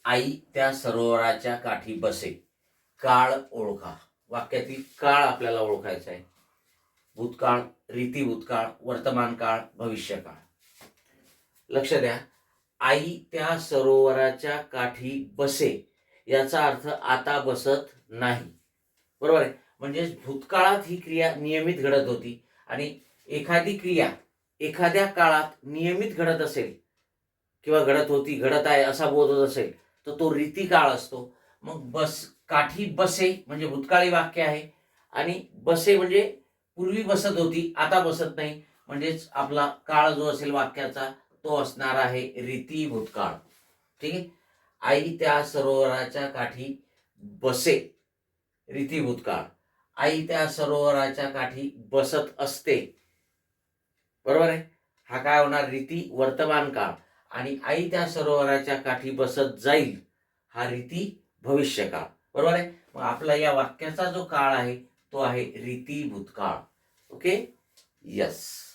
आई त्या सरोवराच्या काठी बसे, काळ ओळखा. वाक्यातील काळ आपल्याला ओळखायचा आहे. भूतकाळ, रीती भूतकाळ, वर्तमान काळ, भविष्यकाळ. लक्ष द्या, आई त्या सरोवराच्या काठी बसे याचा अर्थ आता बसत नाही. बरोबर आहे. म्हणजे भूतकाळात ही क्रिया नियमित घडत होती आणि एखादी क्रिया एखाद्या काळात नियमित घडत असेल किंवा घडत होती, घडत आहे असा बोध होत असेल तर तो रीती काळ असतो. मग काठी बसे म्हणजे भूतकाळी वाक्य आहे आणि बसे म्हणजे पूर्वी बसत होती, आता बसत नाही. म्हणजेच आपला काळ जो असेल वाक्याचा तो असणार आहे रीती भूतकाळ. ठीक आहे. आई त्या सरोवराच्या काठी बसे, रीती भूतकाळ. आई त्या सरोवराच्या काठी बसत असते. बरोबर आहे. हा काय होणार? रीती वर्तमान काळ. आणि आई त्या सरोवराच्या काठी बसत जाईल हा रीती भविष्यकाळ. बरोबर आहे. मग आपला या वाक्याचा जो काळ आहे तो आहे रीती भूतकाळ. ओके. यस.